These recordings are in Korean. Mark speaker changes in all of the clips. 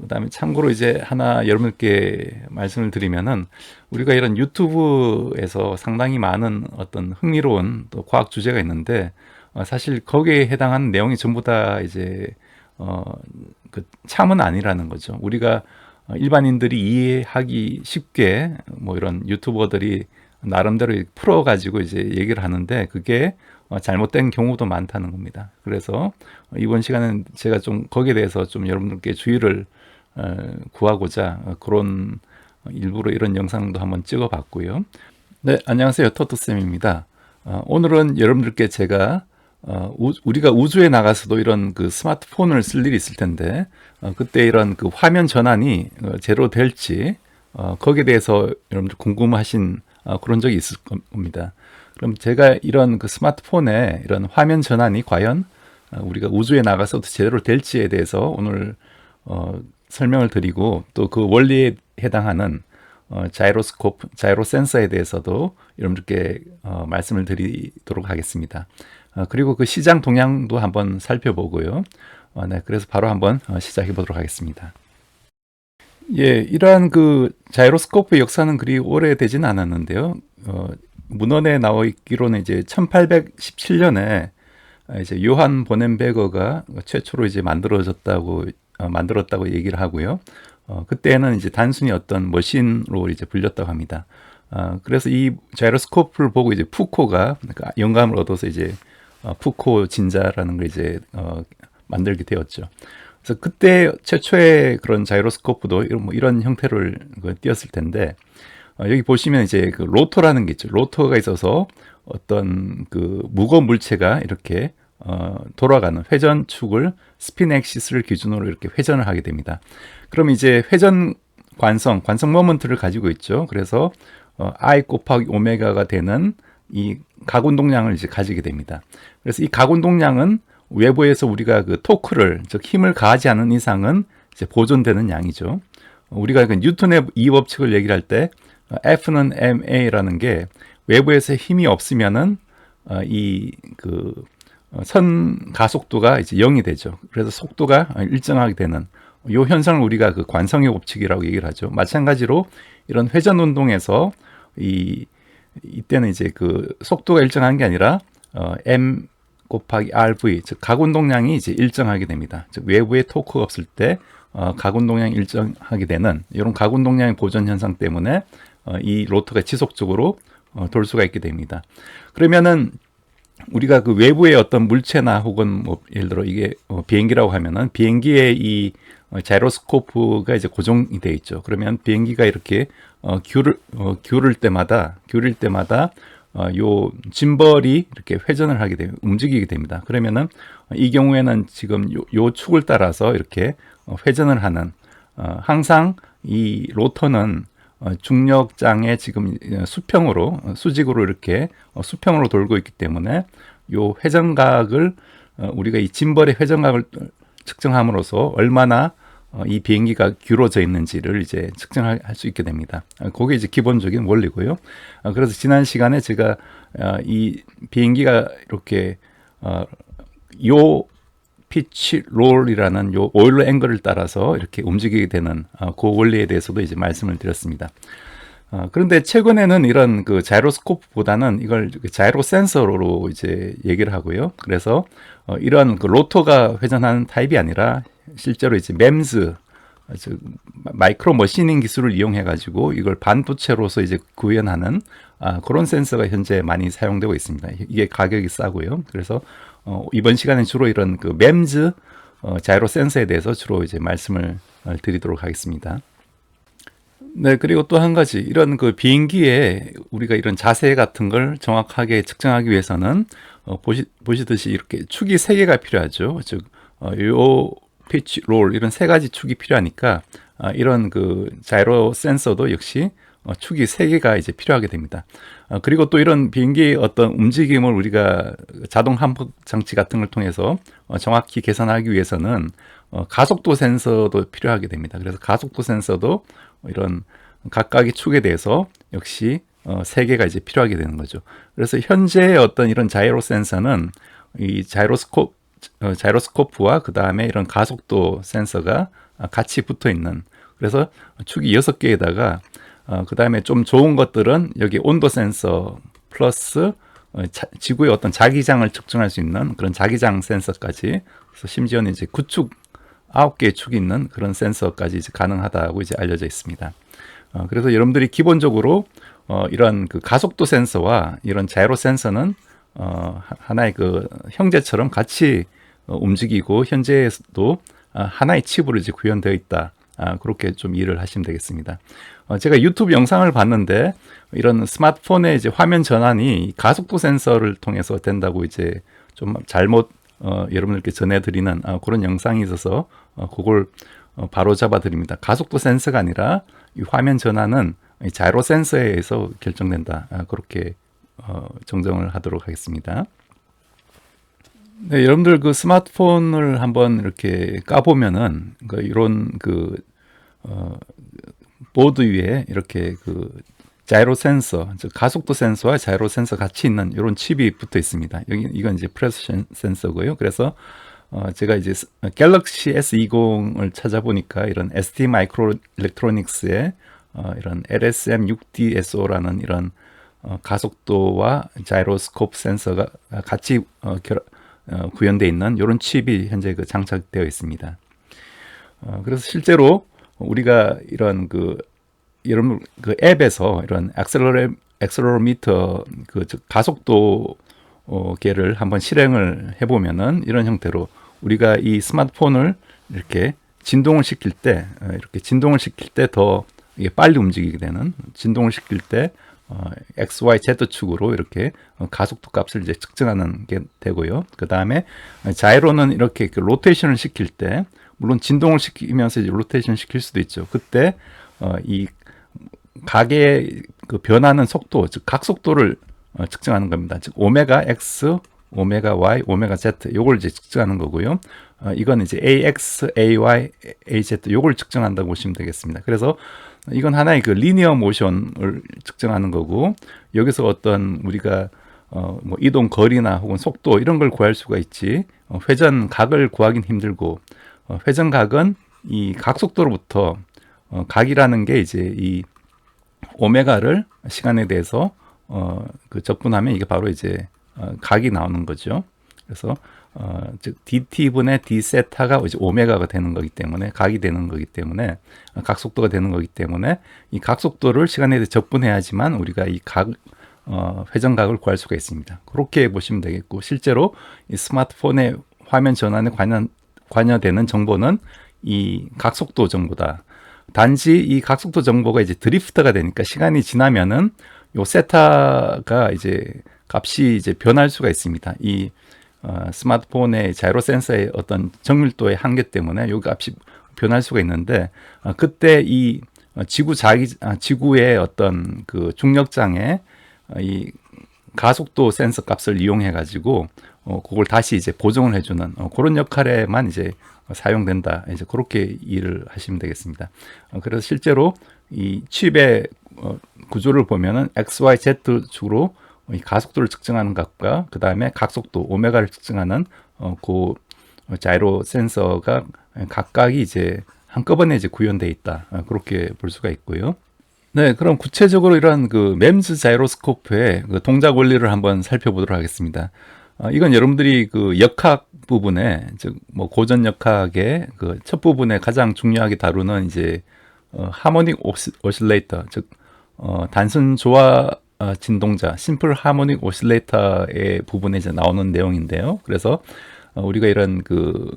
Speaker 1: 그다음에 참고로 이제 하나 여러분께 말씀을 드리면은 우리가 이런 유튜브에서 상당히 많은 어떤 흥미로운 또 과학 주제가 있는데 사실 거기에 해당하는 내용이 전부 다 이제 어, 그 참은 아니라는 거죠. 우리가 일반인들이 이해하기 쉽게 뭐 이런 유튜버들이 나름대로 풀어가지고 이제 얘기를 하는데 그게 잘못된 경우도 많다는 겁니다. 그래서 이번 시간은 제가 좀 거기에 대해서 좀 여러분들께 주의를 구하고자 그런 일부러 이런 영상도 한번 찍어봤고요. 네, 안녕하세요. 토토쌤입니다. 오늘은 여러분들께 제가 우리가 우주에 나가서도 이런 그 스마트폰을 쓸 일이 있을 텐데 그때 이런 그 화면 전환이 제로 될지 거기에 대해서 여러분들 궁금하신 그런 적이 있을 겁니다. 그럼 제가 이런 그 스마트폰에 이런 화면 전환이 과연 우리가 우주에 나가서도 제대로 될지에 대해서 오늘 설명을 드리고 또 그 원리에 해당하는 자이로스코프, 자이로 센서에 대해서도 여러분들께 말씀을 드리도록 하겠습니다. 그리고 그 시장 동향도 한번 살펴보고요. 네, 그래서 바로 한번 시작해 보도록 하겠습니다. 예, 이러한 그 자이로스코프 역사는 그리 오래되진 않았는데요. 문헌에 나와 있기로는 이제 1817년에 이제 요한 보넨베거가 최초로 이제 만들었다고 얘기를 하고요. 그때는 이제 단순히 어떤 머신으로 이제 불렸다고 합니다. 그래서 이 자이로스코프를 보고 이제 푸코가 그러니까 영감을 얻어서 이제 푸코 진자라는 걸 이제 만들게 되었죠. 그래서 그때 최초의 그런 자이로스코프도 이런 형태를 띄었을 텐데 여기 보시면 이제 그 로터라는 게 있죠. 로터가 있어서 어떤 그 무거운 물체가 이렇게 돌아가는 회전축을 스핀 엑시스를 기준으로 이렇게 회전을 하게 됩니다. 그럼 이제 회전 관성 모먼트를 가지고 있죠. 그래서 I 곱하기 오메가가 되는 이 각운동량을 이제 가지게 됩니다. 그래서 이 각운동량은 외부에서 우리가 그 토크를 즉 힘을 가하지 않은 이상은 이제 보존되는 양이죠. 우리가 그 뉴턴의 이 법칙을 얘기할 때 F는 ma라는 게 외부에서 힘이 없으면은 이그 선 가속도가 이제 0이 되죠. 그래서 속도가 일정하게 되는 이 현상을 우리가 그 관성의 법칙이라고 얘기를 하죠. 마찬가지로 이런 회전 운동에서 이때는 이제 그 속도가 일정한 게 아니라 m 곱하기 rv 즉 각운동량이 이제 일정하게 됩니다. 즉 외부에 토크가 없을 때 각운동량이 일정하게 되는 이런 각운동량의 보존 현상 때문에 이 로터가 지속적으로 돌 수가 있게 됩니다. 그러면은 우리가 그 외부의 어떤 물체나 혹은 뭐 예를 들어 이게 비행기라고 하면은 비행기의 이 자이로스코프가 이제 고정이 돼 있죠. 그러면 비행기가 이렇게 기울일 때마다 요 짐벌이 이렇게 회전을 하게 되면 움직이게 됩니다. 그러면은 이 경우에는 지금 요 축을 따라서 이렇게 회전을 하는 항상 이 로터는 중력장에 지금 수직으로 이렇게 수평으로 돌고 있기 때문에 요 회전각을 우리가 이 짐벌의 회전각을 측정함으로써 얼마나 이 비행기가 기울어져 있는지를 이제 측정할 수 있게 됩니다. 그게 이제 기본적인 원리고요. 그래서 지난 시간에 제가 이 비행기가 이렇게 요 피치 롤이라는 요 오일러 앵글을 따라서 이렇게 움직이게 되는 그 원리에 대해서도 이제 말씀을 드렸습니다. 그런데 최근에는 이런 그 자이로스코프보다는 이걸 자이로 센서로 이제 얘기를 하고요. 그래서 이런 그 로터가 회전하는 타입이 아니라 실제로 이제 맴스 즉 마이크로 머시닝 기술을 이용해 가지고 이걸 반도체로서 이제 구현하는 그런 센서가 현재 많이 사용되고 있습니다. 이게 가격이 싸고요. 그래서 이번 시간에 주로 이런 그 맴즈 자이로 센서에 대해서 주로 이제 말씀을 드리도록 하겠습니다. 네, 그리고 또 한 가지 이런 그 비행기에 우리가 이런 자세 같은 걸 정확하게 측정하기 위해서는 보시듯이 이렇게 축이 세 개가 필요하죠. 즉, 요 피치 롤 이런 세 가지 축이 필요하니까 이런 그 자이로 센서도 역시 축이 세 개가 이제 필요하게 됩니다. 그리고 또 이런 비행기의 어떤 움직임을 우리가 자동 함박 장치 같은 걸 통해서 정확히 계산하기 위해서는 가속도 센서도 필요하게 됩니다. 그래서 가속도 센서도 이런 각각의 축에 대해서 역시 세 개가 이제 필요하게 되는 거죠. 그래서 현재의 어떤 이런 자이로 센서는 이 자이로스코프와 그 다음에 이런 가속도 센서가 같이 붙어 있는, 그래서 축이 6개에다가 그 다음에 좀 좋은 것들은 여기 온도 센서 플러스 지구의 어떤 자기장을 측정할 수 있는 그런 자기장 센서까지, 그래서 심지어는 이제 구축 9개의 축이 있는 그런 센서까지 이제 가능하다고 이제 알려져 있습니다. 그래서 여러분들이 기본적으로 이런 그 가속도 센서와 이런 자이로 센서는 하나의 그 형제처럼 같이 움직이고 현재도 하나의 칩으로 이제 구현되어 있다. 그렇게 좀 이해를 하시면 되겠습니다. 제가 유튜브 영상을 봤는데 이런 스마트폰의 이제 화면 전환이 가속도 센서를 통해서 된다고 이제 좀 잘못 여러분들께 전해드리는 그런 영상이 있어서 그걸 바로 잡아드립니다. 가속도 센서가 아니라 이 화면 전환은 자이로 센서에 의해서 결정된다. 그렇게 정정을 하도록 하겠습니다. 네, 여러분들 그 스마트폰을 한번 이렇게 까보면은 이런 보드 위에 이렇게 그 자이로 센서, 즉 가속도 센서와 자이로 센서 같이 있는 이런 칩이 붙어 있습니다. 이건 이제 프레스 센서고요. 그래서 제가 이제 갤럭시 S20을 찾아보니까 이런 ST 마이크로 일렉트로닉스의 이런 LSM6DSO라는 이런 가속도와 자이로스코프 센서가 같이 구현되어 있는 이런 칩이 현재 장착되어 있습니다. 그래서 실제로 우리가 이런 여러분 그 앱에서 이런 액셀러로미터 즉 가속도 계를 한번 실행을 해보면은 이런 형태로 우리가 이 스마트폰을 이렇게 진동을 시킬 때 더 이게 빨리 움직이게 되는, 진동을 시킬 때 X, Y, Z 축으로 이렇게 가속도 값을 이제 측정하는 게 되고요. 그 다음에 자이로는 이렇게 로테이션을 시킬 때, 물론 진동을 시키면서 이제 로테이션 시킬 수도 있죠. 그때 이 각의 그 변하는 속도, 즉 각속도를 측정하는 겁니다. 즉 오메가 X, 오메가 Y, 오메가 Z 요걸 이제 측정하는 거고요. 이건 이제 AX, AY, AZ 요걸 측정한다고 보시면 되겠습니다. 그래서 이건 하나의 그 리니어 모션을 측정하는 거고, 여기서 어떤 우리가 뭐 이동 거리나 혹은 속도 이런 걸 구할 수가 있지, 회전 각을 구하긴 힘들고, 회전 각은 이 각속도로부터 각이라는 게 이제 이 오메가를 시간에 대해서 적분하면 이게 바로 이제 각이 나오는 거죠. 그래서 즉 dt분의 d세타가 이제 오메가가 되는 거기 때문에, 각이 되는 거기 때문에, 각속도가 되는 거기 때문에 이 각속도를 시간에 대해 적분해야지만 우리가 이 회전각을 구할 수가 있습니다. 그렇게 보시면 되겠고, 실제로 이 스마트폰의 화면 전환에 관여되는 정보는 이 각속도 정보다. 단지 이 각속도 정보가 이제 드리프트가 되니까 시간이 지나면은 요 세타가 이제 값이 이제 변할 수가 있습니다. 이 스마트폰의 자이로 센서의 어떤 정밀도의 한계 때문에 요 값이 변할 수가 있는데, 그때 이 지구의 어떤 그 중력장에 이 가속도 센서 값을 이용해 가지고 그걸 다시 이제 보정을 해주는 그런 역할에만 이제 사용된다. 이제 그렇게 이해를 하시면 되겠습니다. 그래서 실제로 이 칩의 구조를 보면은 X, Y, Z 축으로 이 가속도를 측정하는 값과 그 다음에 각속도 오메가를 측정하는 그 자이로 센서가 각각이 이제 한꺼번에 이제 구현되어 있다. 그렇게 볼 수가 있고요. 네, 그럼 구체적으로 이런 그 MEMS 자이로스코프의 그 동작 원리를 한번 살펴보도록 하겠습니다. 이건 여러분들이 그 역학 부분에, 즉 뭐 고전 역학의 그 첫 부분에 가장 중요하게 다루는 이제 하모닉 오실레이터, 즉 단순 조화 진동자, 심플 하모닉 오실레이터의 부분에 이제 나오는 내용인데요. 그래서 우리가 이런 그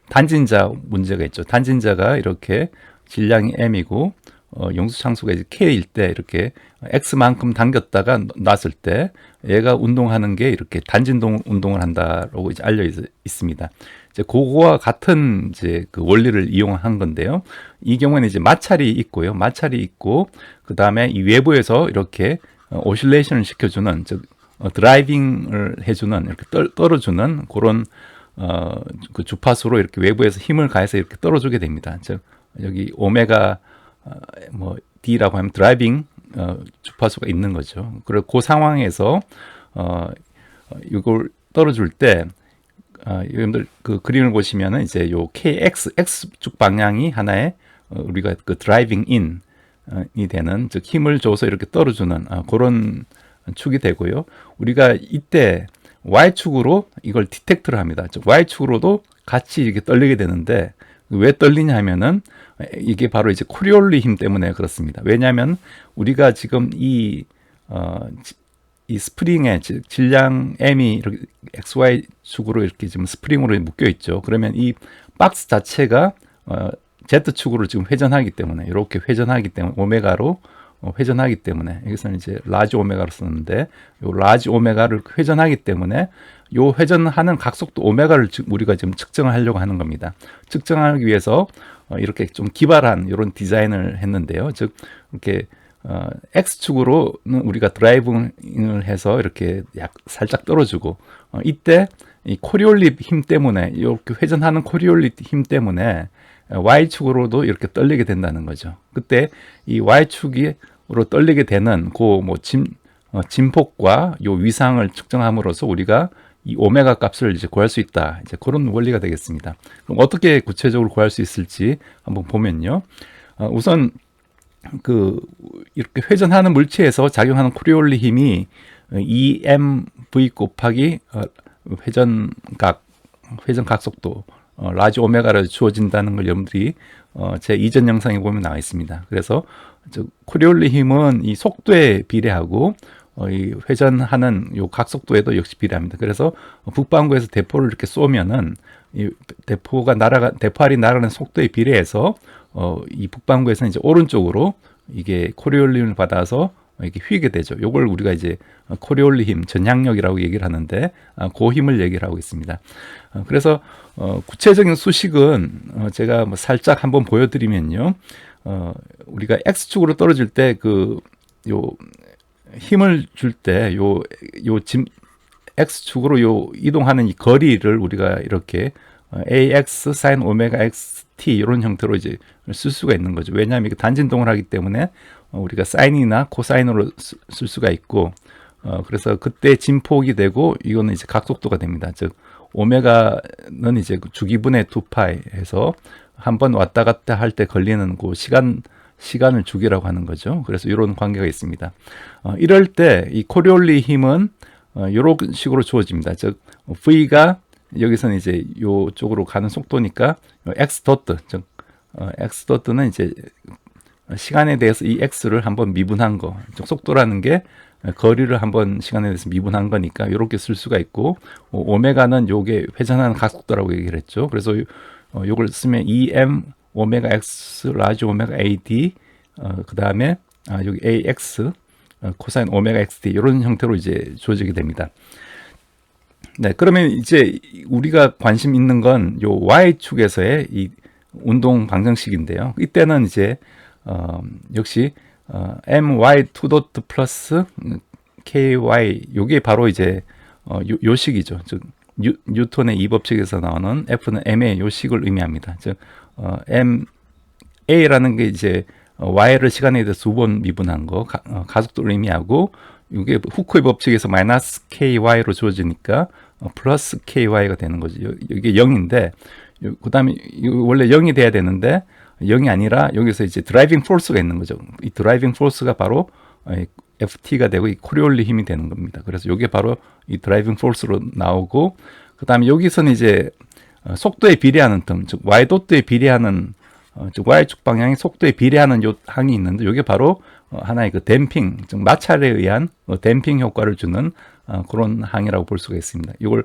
Speaker 1: 단진자 문제가 있죠. 단진자가 이렇게 질량이 m이고 영수창수가 이제 k일 때 이렇게 x만큼 당겼다가 놨을 때 얘가 운동하는 게 이렇게 단진동 운동을 한다라고 이제 알려 있습니다. 이제 그거와 같은 이제 그 원리를 이용한 건데요. 이 경우에는 이제 마찰이 있고요. 마찰이 있고 그 다음에 이 외부에서 이렇게 오실레이션을 시켜주는, 즉 드라이빙을 해주는, 이렇게 떨어주는 그런 그 주파수로 이렇게 외부에서 힘을 가해서 이렇게 떨어주게 됩니다. 즉 여기 오메가 뭐 D라고 하면 드라이빙 주파수가 있는 거죠. 그리고 그 상황에서 이걸 떨어줄 때 여러분들 그 그림을 보시면은 이제 요 KX X축 방향이 하나의 우리가 그 드라이빙 인이 되는, 즉 힘을 줘서 이렇게 떨어주는 그런 축이 되고요. 우리가 이때 Y축으로 이걸 디텍트를 합니다. 즉 Y축으로도 같이 이렇게 떨리게 되는데, 왜 떨리냐 하면은 이게 바로 이제 코리올리 힘 때문에 그렇습니다. 왜냐하면 우리가 지금 이 스프링의 질량 M이 이렇게 XY 축으로 이렇게 지금 스프링으로 묶여 있죠. 그러면 이 박스 자체가 Z축으로 지금 회전하기 때문에, 이렇게 회전하기 때문에, 오메가로 회전하기 때문에, 여기서는 이제 라지 오메가로 썼는데, 요 라지 오메가를 회전하기 때문에 요 회전하는 각속도 오메가를 우리가 지금 측정을 하려고 하는 겁니다. 측정하기 위해서 이렇게 좀 기발한 이런 디자인을 했는데요. 즉 이렇게 X축으로는 우리가 드라이빙을 해서 이렇게 살짝 떨어지고, 이때 이 코리올리 힘 때문에, 이렇게 회전하는 코리올리 힘 때문에 Y축으로도 이렇게 떨리게 된다는 거죠. 그때 이 Y축으로 떨리게 되는 그 진폭과 요 위상을 측정함으로써 우리가 이 오메가 값을 이제 구할 수 있다. 이제 그런 원리가 되겠습니다. 그럼 어떻게 구체적으로 구할 수 있을지 한번 보면요. 우선 이렇게 회전하는 물체에서 작용하는 코리올리 힘이 EMV 곱하기 회전 각속도 라지 오메가로 주어진다는 걸 여러분들이 제 이전 영상에 보면 나와 있습니다. 그래서 코리올리 힘은 이 속도에 비례하고 이 회전하는 요 각속도에도 역시 비례합니다. 그래서 북반구에서 대포를 이렇게 쏘면은 이 대포알이 날아가는 속도에 비례해서 이 북반구에서는 이제 오른쪽으로 이게 코리올리 힘을 받아서 이렇게 휘게 되죠. 요걸 우리가 이제 코리올리 힘, 전향력이라고 얘기를 하는데, 그 힘을 얘기를 하고 있습니다. 그래서 구체적인 수식은 제가 뭐 살짝 한번 보여드리면요. 우리가 X축으로 떨어질 때 요 힘을 줄 때 X축으로 이동하는 이 거리를 우리가 이렇게 AX sin 오메가 XT 이런 형태로 이제 쓸 수가 있는 거죠. 왜냐하면 이게 단진동을 하기 때문에 우리가 사인이나 코사인으로 쓸 수가 있고, 그래서 그때 진폭이 되고, 이거는 이제 각속도가 됩니다. 즉 오메가는 이제 주기분의 2파이 해서 한번 왔다 갔다 할 때 걸리는 그 시간을 주기라고 하는 거죠. 그래서 이런 관계가 있습니다. 이럴 때 이 코리올리 힘은 이런 식으로 주어집니다. 즉 V가 여기서는 이제 이쪽으로 가는 속도니까 x 도트, 즉 x 도트는 이제 시간에 대해서 이 x를 한번 미분한 거, 즉 속도라는 게 거리를 한번 시간에 대해서 미분한 거니까 이렇게 쓸 수가 있고, 오메가는 요게 회전하는 각속도라고 얘기를 했죠. 그래서 요걸 쓰면 EM 오메가 x 라지 오메가 AD, 그 다음에 여기 AX 코사인 오메가 XD 이런 형태로 이제 주어지게 됩니다. 네, 그러면 이제 우리가 관심 있는 건 요 Y축에서의 이 운동 방정식인데요. 이때는 이제 역시 my2 도트 플러스 ky, 요게 바로 이제 요 식이죠. 즉 뉴턴의 이 법칙에서 나오는 F는 m의 요 식을 의미합니다. 즉 ma라는 게 이제 y를 시간에 대해서 2번 미분한 거, 가속도를 의미하고, 이게 후크의 법칙에서 마이너스 ky로 주어지니까 플러스 ky가 되는 거죠. 이게 0인데, 그 다음에 원래 0이 돼야 되는데 0이 아니라 여기서 이제 드라이빙 포스가 있는 거죠. 이 드라이빙 포스가 바로 FT가 되고 이 코리올리 힘이 되는 겁니다. 그래서 이게 바로 이 드라이빙 포스로 나오고, 그 다음에 여기서는 이제 속도에 비례하는 텀, 즉 y 도트에 비례하는, 즉 y축 방향의 속도에 비례하는 요 항이 있는데, 이게 바로 하나의 그 댐핑, 즉 마찰에 의한 댐핑 효과를 주는 그런 항이라고 볼 수가 있습니다. 이걸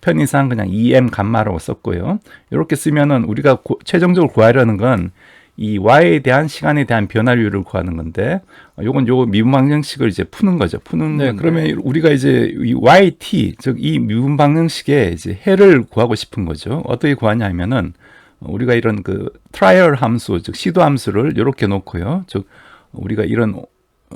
Speaker 1: 편의상 그냥 EM 감마라고 썼고요. 이렇게 쓰면은 우리가 최종적으로 구하려는 건 이 y에 대한 시간에 대한 변화율을 구하는 건데, 요건 요 미분 방정식을 이제 푸는 거죠. 네, 그러면 우리가 이제 이 yt, 즉 이 미분 방정식의 이제 해를 구하고 싶은 거죠. 어떻게 구하냐 하면은 우리가 이런 그 트라이얼 함수, 즉 시도 함수를 이렇게 놓고요. 즉 우리가 이런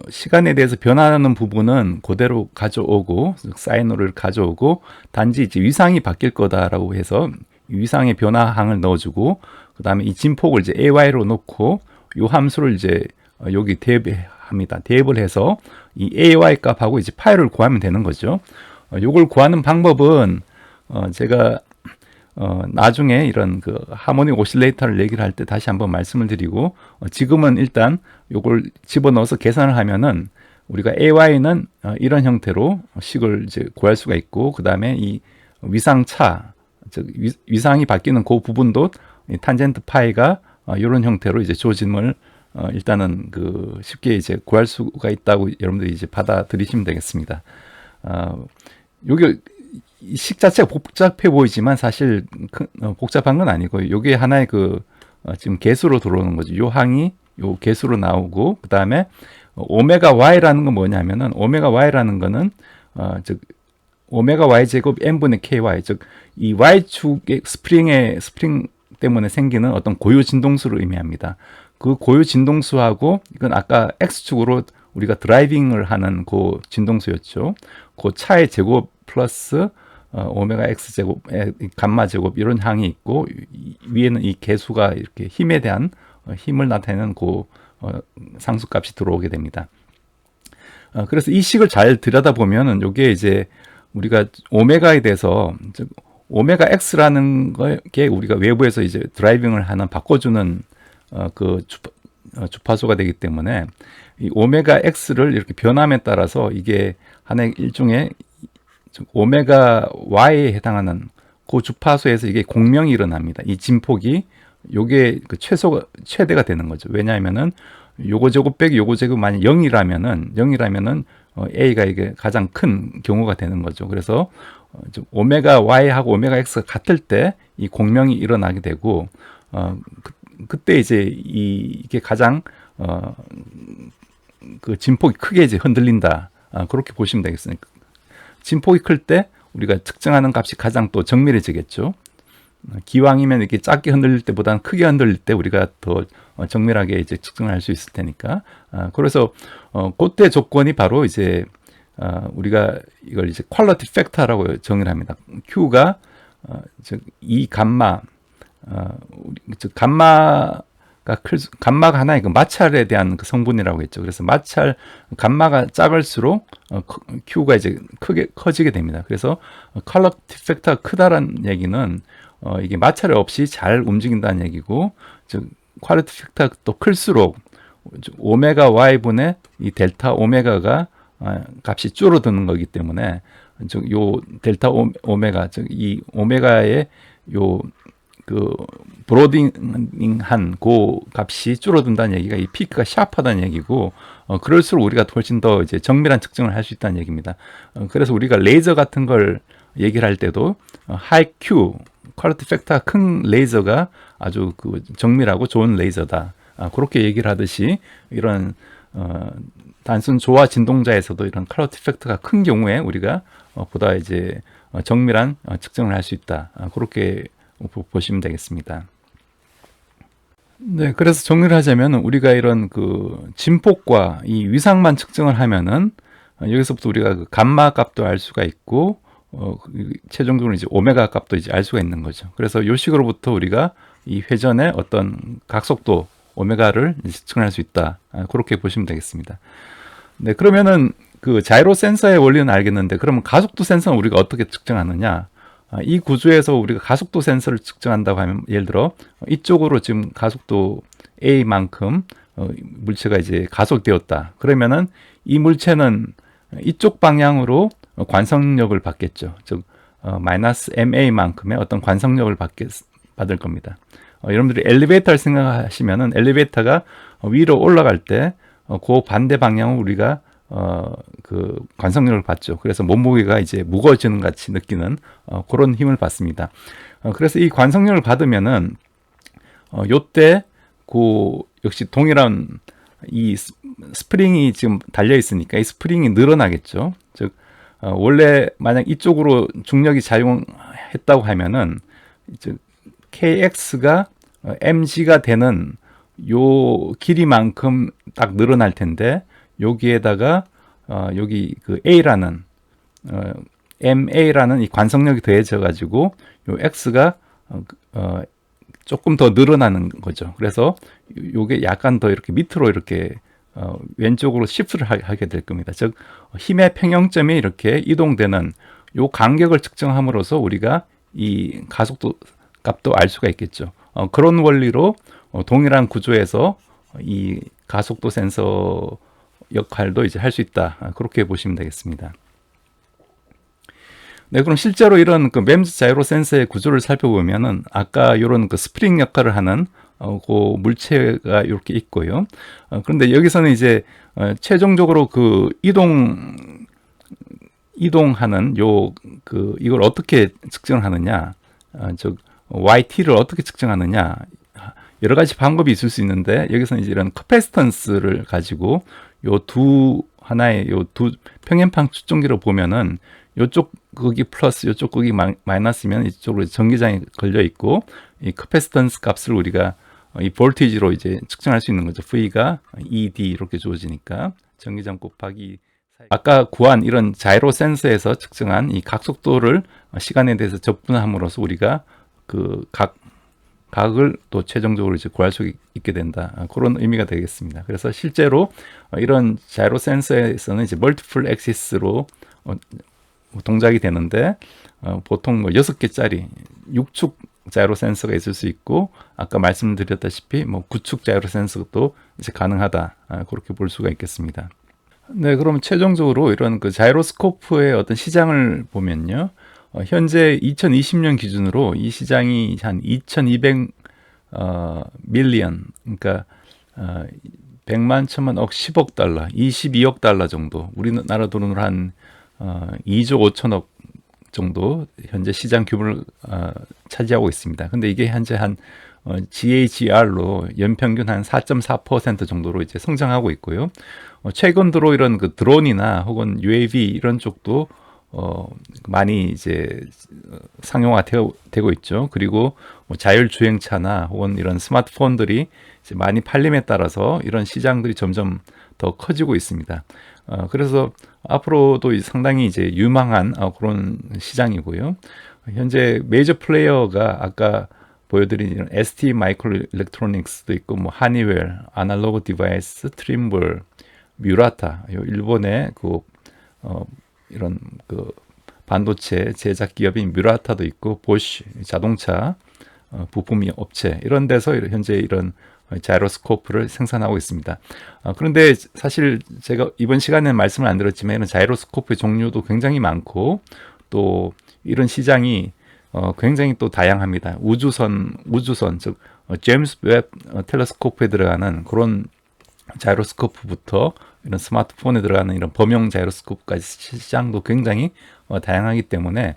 Speaker 1: 시간에 대해서 변화하는 부분은 그대로 가져오고, 즉 사인으로 가져오고, 단지 이제 위상이 바뀔 거다라고 해서 위상의 변화항을 넣어주고, 그 다음에 이 진폭을 이제 AY로 놓고, 이 함수를 이제 여기 대입합니다. 대입을 해서 이 AY 값하고 이제 파이를 구하면 되는 거죠. 이걸 구하는 방법은 제가 나중에 이런 그 하모닉 오실레이터를 얘기를 할 때 다시 한번 말씀을 드리고, 지금은 일단 요걸 집어넣어서 계산을 하면은 우리가 AY는 이런 형태로 식을 이제 구할 수가 있고, 그 다음에 이 위상차, 즉 위상이 바뀌는 그 부분도 이 탄젠트 파이가 이런 형태로 이제 주어짐을 일단은 그 쉽게 이제 구할 수가 있다고 여러분들이 이제 받아들이시면 되겠습니다. 요게 식 자체가 복잡해 보이지만 사실 복잡한 건 아니고, 요게 하나의 그 지금 개수로 들어오는 거죠. 요 항이 요 개수로 나오고, 그 다음에 오메가 y라는 건 뭐냐면은, 오메가 y라는 거는 즉 오메가 y 제곱 n분의 ky, 즉 이 y축의 스프링 때문에 생기는 어떤 고유 진동수를 의미합니다. 그 고유 진동수하고, 이건 아까 x축으로 우리가 드라이빙을 하는 그 진동수였죠. 그 차의 제곱 플러스 오메가 x 제곱, 감마 제곱 이런 항이 있고, 위에는 이 개수가 이렇게 힘에 대한 힘을 나타내는 그 상수값이 들어오게 됩니다. 그래서 이 식을 잘 들여다보면은 요게 이제 우리가 오메가에 대해서, 즉 오메가 x라는 게 우리가 외부에서 이제 드라이빙을 하는, 바꿔주는 그 주파수가 되기 때문에, 이 오메가 x를 이렇게 변함에 따라서 이게 하나의 일종의 오메가 y에 해당하는 그 주파수에서 이게 공명이 일어납니다. 이 진폭이 요게 그 최대가 되는 거죠. 왜냐하면은 요거 제곱 빼기 요거 제곱 만약 0이라면은 a가 이게 가장 큰 경우가 되는 거죠. 그래서 오메가 y하고 오메가 x가 같을 때 이 공명이 일어나게 되고, 그때 이제 이게 가장 그 진폭이 크게 이제 흔들린다. 그렇게 보시면 되겠습니다. 진폭이 클 때 우리가 측정하는 값이 가장 또 정밀해지겠죠. 기왕이면 이렇게 작게 흔들릴 때보다는 크게 흔들릴 때 우리가 더 정밀하게 이제 측정을 할 수 있을 테니까. 그래서 그때 조건이 바로 이제 우리가 이걸 이제 퀄리티 팩터라고 정의를 합니다. Q가 즉 이 감마, 즉 감마가 하나의 그 마찰에 대한 그 성분이라고 했죠. 그래서 감마가 작을수록 Q가 이제 크게 커지게 됩니다. 그래서 퀄리티 팩터가 크다라는 얘기는 이게 마찰 없이 잘 움직인다는 얘기고, 즉 퀄리티 팩터가 또 클수록 오메가 y분의 이 델타 오메가가 값이 줄어드는 거기 때문에, 즉 요 델타 오메가, 즉 이 오메가의 요 그 브로딩한 그 값이 줄어든다는 얘기가, 이 피크가 샤프하다는 얘기고, 그럴수록 우리가 훨씬 더 이제 정밀한 측정을 할 수 있다는 얘기입니다. 그래서 우리가 레이저 같은 걸 얘기를 할 때도 하이 Q, 퀄리티 팩터가 큰 레이저가 아주 그 정밀하고 좋은 레이저다. 그렇게 얘기를 하듯이, 이런 단순 조화 진동자에서도 이런 퀄리티 팩터가 큰 경우에 우리가 보다 이제 정밀한 측정을 할 수 있다. 그렇게 보시면 되겠습니다. 네, 그래서 정리를 하자면 우리가 이런 그 진폭과 이 위상만 측정을 하면은 여기서부터 우리가 그 감마 값도 알 수가 있고, 최종적으로 이제 오메가 값도 이제 알 수가 있는 거죠. 그래서 이 식으로부터 우리가 이 회전의 어떤 각속도 오메가를 측정할 수 있다. 그렇게 보시면 되겠습니다. 네, 그러면은 그 자이로 센서의 원리는 알겠는데, 그러면 가속도 센서는 우리가 어떻게 측정하느냐? 이 구조에서 우리가 가속도 센서를 측정한다고 하면, 예를 들어 이쪽으로 지금 가속도 A만큼 물체가 이제 가속되었다. 그러면은 이 물체는 이쪽 방향으로 관성력을 받겠죠. 즉 마이너스 MA만큼의 어떤 관성력을 받을 겁니다. 여러분들이 엘리베이터를 생각하시면은, 엘리베이터가 위로 올라갈 때 그 반대 방향으로 우리가 그 관성력을 받죠. 그래서 몸무게가 이제 무거워지는 같이 느끼는 그런 힘을 받습니다. 그래서 이 관성력을 받으면은 요때 그 역시 동일한 이 스프링이 지금 달려 있으니까 이 스프링이 늘어나겠죠. 즉 원래 만약 이쪽으로 중력이 작용했다고 하면은 즉 kx가 mg가 되는 요 길이만큼 딱 늘어날 텐데, 여기에다가 여기 그 a라는 ma라는 이 관성력이 더해져 가지고 요 x가 조금 더 늘어나는 거죠. 그래서 요게 약간 더 이렇게 밑으로 이렇게 왼쪽으로 시프트를 하게 될 겁니다. 즉 힘의 평형점이 이렇게 이동되는 요 간격을 측정함으로써 우리가 이 가속도 값도 알 수가 있겠죠. 그런 원리로 동일한 구조에서 이 가속도 센서 역할도 이제 할 수 있다. 그렇게 보시면 되겠습니다. 네, 그럼 실제로 이런 그 MEMS 자이로 센서의 구조를 살펴보면은 아까 이런 그 스프링 역할을 하는 그 물체가 이렇게 있고요. 그런데 여기서는 이제 최종적으로 그 이동하는 이걸 어떻게 측정을 하느냐, YT를 어떻게 측정하느냐, 여러 가지 방법이 있을 수 있는데 여기서는 이제 이런 커패시턴스를 가지고 요 두 평행판 측정기로 보면은 요쪽 극이 플러스 요쪽 극이 마이너스면 이쪽으로 전기장이 걸려 있고 이 커패시턴스 값을 우리가 이 볼티지로 이제 측정할 수 있는 거죠. V가 ED 이렇게 주어지니까 전기장 곱하기 아까 구한 이런 자이로 센서에서 측정한 이 각속도를 시간에 대해서 적분함으로써 우리가 그 각을 또 최종적으로 이제 구할 수 있게 된다. 그런 의미가 되겠습니다. 그래서 실제로 이런 자이로 센서에서는 이제 멀티플 엑시스로 동작이 되는데 보통 6개짜리 6축 자이로 센서가 있을 수 있고 아까 말씀드렸다시피 9축 자이로 센서도 이제 가능하다. 그렇게 볼 수가 있겠습니다. 네, 그럼 최종적으로 이런 그 자이로스코프의 어떤 시장을 보면요. 현재 2020년 기준으로 이 시장이 한 2,200 밀리언, 그러니까 100만, 1000만, 억, 10억 달러, 22억 달러 정도, 우리나라 돈으로 한 2조 5천억 정도 현재 시장 규모를 차지하고 있습니다. 근데 이게 현재 한 CAGR로 연평균 한 4.4% 정도로 이제 성장하고 있고요. 최근 들어 이런 그 드론이나 혹은 UAV 이런 쪽도 많이 이제 상용화되고 있죠. 그리고 자율주행차나 혹은 이런 스마트폰들이 이제 많이 팔림에 따라서 이런 시장들이 점점 더 커지고 있습니다. 그래서 앞으로도 상당히 이제 유망한 그런 시장이고요. 현재 메이저 플레이어가 아까 보여드린 이런 ST 마이크로 일렉트로닉스도 있고 하니웰, 아날로그 디바이스, 트림블, 뮤라타, 일본의 이런 그 반도체 제작 기업인 뮤라타도 있고 보쉬 자동차 부품 업체 이런 데서 현재 이런 자이로스코프를 생산하고 있습니다. 그런데 사실 제가 이번 시간에 말씀을 안 드렸지만 이런 자이로스코프의 종류도 굉장히 많고 또 이런 시장이 굉장히 또 다양합니다. 우주선 즉 제임스 웹 텔레스코프에 들어가는 그런 자이로스코프부터 이런 스마트폰에 들어가는 이런 범용 자이로스코프까지 시장도 굉장히 다양하기 때문에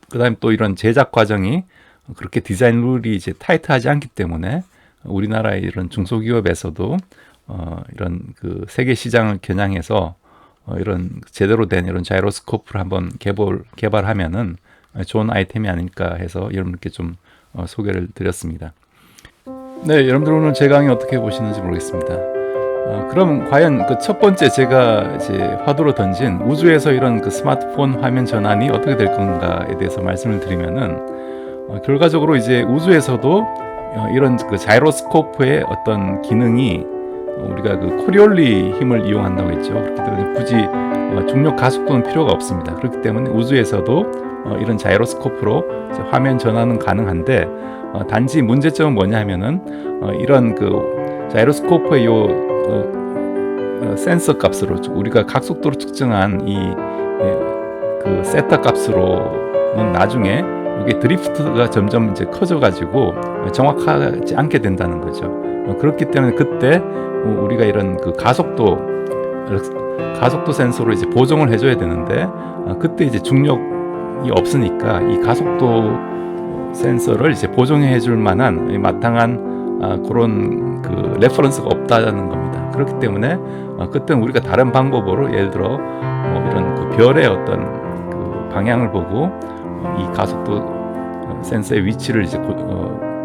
Speaker 1: 그다음에 또 이런 제작 과정이 그렇게 디자인 룰이 이제 타이트하지 않기 때문에 우리나라의 이런 중소기업에서도 이런 그 세계 시장을 겨냥해서 이런 제대로 된 이런 자이로스코프를 한번 개발하면은 좋은 아이템이 아닐까 해서 여러분께 좀 소개를 드렸습니다. 네, 여러분들 오늘 제 강의 어떻게 보시는지 모르겠습니다. 그럼 과연 그 첫 번째 제가 이제 화두로 던진 우주에서 이런 그 스마트폰 화면 전환이 어떻게 될 건가에 대해서 말씀을 드리면은 결과적으로 이제 우주에서도 이런 그 자이로스코프의 어떤 기능이 우리가 그 코리올리 힘을 이용한다고 했죠. 그렇기 때문에 굳이 중력 가속도는 필요가 없습니다. 그렇기 때문에 우주에서도 이런 자이로스코프로 화면 전환은 가능한데 단지 문제점은 뭐냐 하면은 이런 그 자이로스코프의 센서 값으로 우리가 각속도로 측정한 이 그 세타 값으로는 나중에 이게 드리프트가 점점 이제 커져가지고 정확하지 않게 된다는 거죠. 그렇기 때문에 그때 우리가 이런 그 가속도 센서로 이제 보정을 해줘야 되는데 그때 이제 중력이 없으니까 이 가속도 센서를 이제 보정해줄 만한 마땅한 그런 그 레퍼런스가 없다는 겁니다. 그렇기 때문에 그때는 우리가 다른 방법으로 예를 들어 이런 그 별의 어떤 그 방향을 보고 이 가속도 센서의 위치를 이제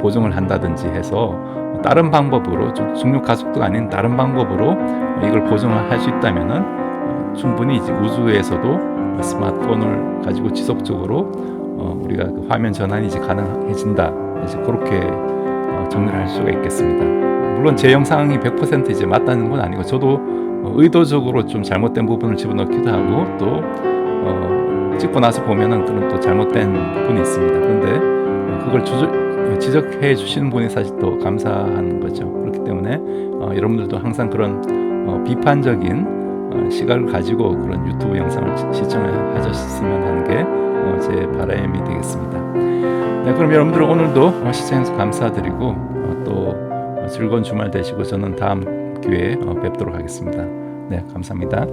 Speaker 1: 보정을 한다든지 해서 다른 방법으로 중력 가속도가 아닌 다른 방법으로 이걸 보정을 할 수 있다면은 충분히 이제 우주에서도 스마트폰을 가지고 지속적으로 우리가 그 화면 전환이 이제 가능해진다. 이제 그렇게 정리를 할 수가 있겠습니다. 물론 제 영상이 100% 이제 맞다는 건 아니고 저도 의도적으로 좀 잘못된 부분을 집어넣기도 하고 또 찍고 나서 보면은 그런 또 잘못된 부분이 있습니다. 그런데 그걸 지적해 주시는 분이 사실 또 감사한 거죠. 그렇기 때문에 여러분들도 항상 그런 비판적인 시각을 가지고 그런 유튜브 영상을 시청하셨으면 하는 게 제 바람이 되겠습니다. 네, 그럼 여러분들 오늘도 시청해주셔서 감사드리고 또 즐거운 주말 되시고 저는 다음 기회에 뵙도록 하겠습니다. 네, 감사합니다.